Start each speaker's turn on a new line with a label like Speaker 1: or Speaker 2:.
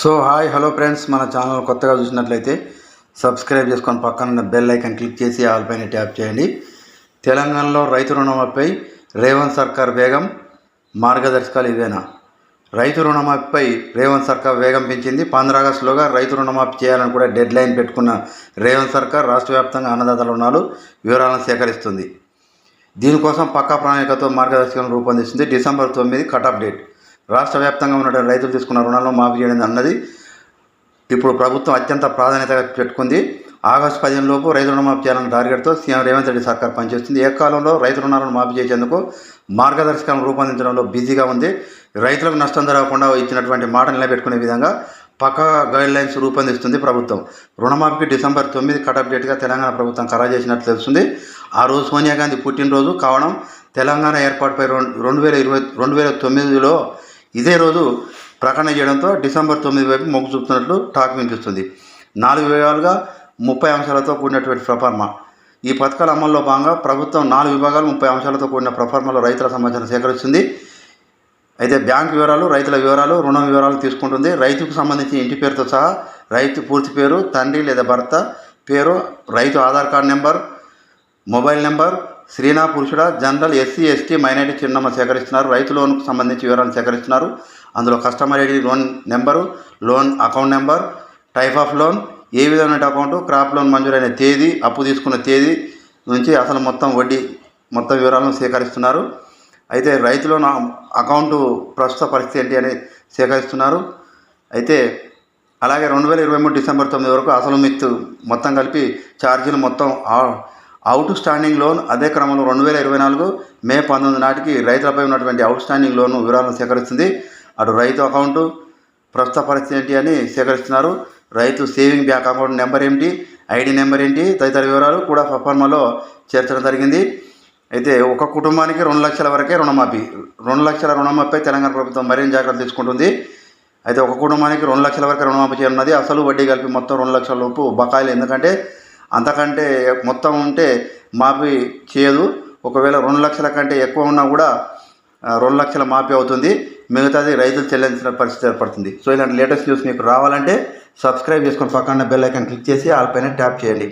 Speaker 1: So hi hello friends, మన channel కొత్తగా చూసినట్లయితే సబ్స్క్రైబ్ చేసుకొని పక్కన బెల్ ఐకాన్ క్లిక్ చేసి ఆల్ పైన ట్యాప్ చేయండి. తెలంగాణలో రైతు రుణమాఫీపై రేవంత్ సర్కార్ వేగం, మార్గదర్శకాలు ఇవేనా? రైతు రుణమాఫీపై రేవంత్ సర్కార్ వేగం పెంచింది. 15 ఆగస్టులోగా రైతు రుణమాఫీ చేయాలని కూడా డెడ్ లైన్ పెట్టుకున్న రేవంత్ సర్కార్ రాష్ట్ర వ్యాప్తంగా అన్నదాతల రుణాలు వివరాలను సేకరిస్తుంది. దీనికోసం పక్కా ప్రణాళికతో మార్గదర్శకాలను రూపొందిస్తుంది. December 9 cut off date. రాష్ట్ర వ్యాప్తంగా ఉన్నటువంటి రైతులు తీసుకున్న రుణాలను మాఫీ చేయడం అన్నది ఇప్పుడు ప్రభుత్వం అత్యంత ప్రాధాన్యతగా పెట్టుకుంది. ఆగస్టు 15 లోపు రైతు రుణమాఫీ చేయాలన్న టార్గెట్తో సీఎం రేవంత్ రెడ్డి సర్కార్ పనిచేస్తుంది. ఏకాలంలో రైతు రుణాలను మాఫీ చేసేందుకు మార్గదర్శకాలను రూపొందించడంలో బిజీగా ఉంది. రైతులకు నష్టం జరగకుండా ఇచ్చినటువంటి మాట నిలబెట్టుకునే విధంగా పక్కా గైడ్ లైన్స్ రూపొందిస్తుంది ప్రభుత్వం. రుణమాఫీకి డిసెంబర్ 9 కట్ ఆఫ్ డేట్గా తెలంగాణ ప్రభుత్వం ఖరారు చేసినట్లు తెలుస్తుంది. ఆ రోజు సోనియా గాంధీ పుట్టినరోజు కావడం తెలంగాణ ఏర్పాటుపై 2009లో ఇదే రోజు ప్రకటన చేయడంతో డిసెంబర్ 9 వైపు మొగ్గు చూపుతున్నట్లు టాక్ వినిపిస్తుంది. 4 విభాగాలుగా 30 అంశాలతో కూడినటువంటి ప్రొఫార్మా. ఈ పథకాల అమల్లో భాగంగా ప్రభుత్వం 4 విభాగాలు 30 అంశాలతో కూడిన ప్రొఫార్మాలో రైతుల సమాచారం సేకరిస్తుంది. అయితే బ్యాంకు వివరాలు, రైతుల వివరాలు, రుణం వివరాలు తీసుకుంటుంది. రైతుకు సంబంధించి ఇంటి పేరుతో సహా రైతు పూర్తి పేరు, తండ్రి లేదా భర్త పేరు, రైతు Aadhaar card number, mobile number, స్త్రీనా పురుషుడా, జనరల్, ఎస్సీ, ఎస్టీ, మైనారిటీ చిరునామా సేకరిస్తున్నారు. రైతు లోన్కు సంబంధించి వివరాలు సేకరిస్తున్నారు. అందులో customer ID, loan number, loan account number, type of loan, ఏ విధమైన అకౌంటు, క్రాప్ లోన్ మంజూరైన తేదీ, అప్పు తీసుకున్న తేదీ నుంచి అసలు మొత్తం వడ్డీ మొత్తం వివరాలను సేకరిస్తున్నారు. అయితే రైతులో అకౌంటు ప్రస్తుత పరిస్థితి ఏంటి అని సేకరిస్తున్నారు. అయితే అలాగే 2023 డిసెంబర్ 9 వరకు అసలు మిత్తు మొత్తం కలిపి ఛార్జీలు మొత్తం అవుట్ స్టాండింగ్ లోన్. అదే క్రమంలో 2024 మే 19 నాటికి రైతులపై ఉన్నటువంటి అవుట్ స్టాండింగ్ లోన్ వివరాలను సేకరిస్తుంది. అటు రైతు అకౌంటు ప్రస్తుత పరిస్థితి ఏంటి అని సేకరిస్తున్నారు. రైతు సేవింగ్ బ్యాంక్ అకౌంట్ నెంబర్ ఏమిటి, ఐడి నెంబర్ ఏంటి తదితర వివరాలు కూడా ప్రొఫార్మాలో చేర్చడం జరిగింది. అయితే ఒక కుటుంబానికి 2 లక్షల వరకే రుణమాఫీ. 2 లక్షల రుణమాఫీపై తెలంగాణ ప్రభుత్వం మరిన్ని జాగ్రత్తలు తీసుకుంటుంది. అయితే ఒక కుటుంబానికి 2 లక్షల వరకు రుణమాఫీ చేయనున్నది. అసలు వడ్డీ కలిపి మొత్తం 2 లక్షల లోపు బకాయిలు. ఎందుకంటే అంతకంటే మొత్తం ఉంటే మాఫీ చేయదు. ఒకవేళ 2 లక్షల కంటే ఎక్కువ ఉన్నా కూడా 2 లక్షల మాఫీ అవుతుంది. మిగతాది రైతులు చెల్లించిన పరిస్థితి ఏర్పడుతుంది. సో ఇలాంటి లేటెస్ట్ న్యూస్ మీకు రావాలంటే సబ్స్క్రైబ్ చేసుకొని పక్కన బెల్ ఐకాన్ క్లిక్ చేసి ఆల్ పైన ట్యాప్ చేయండి.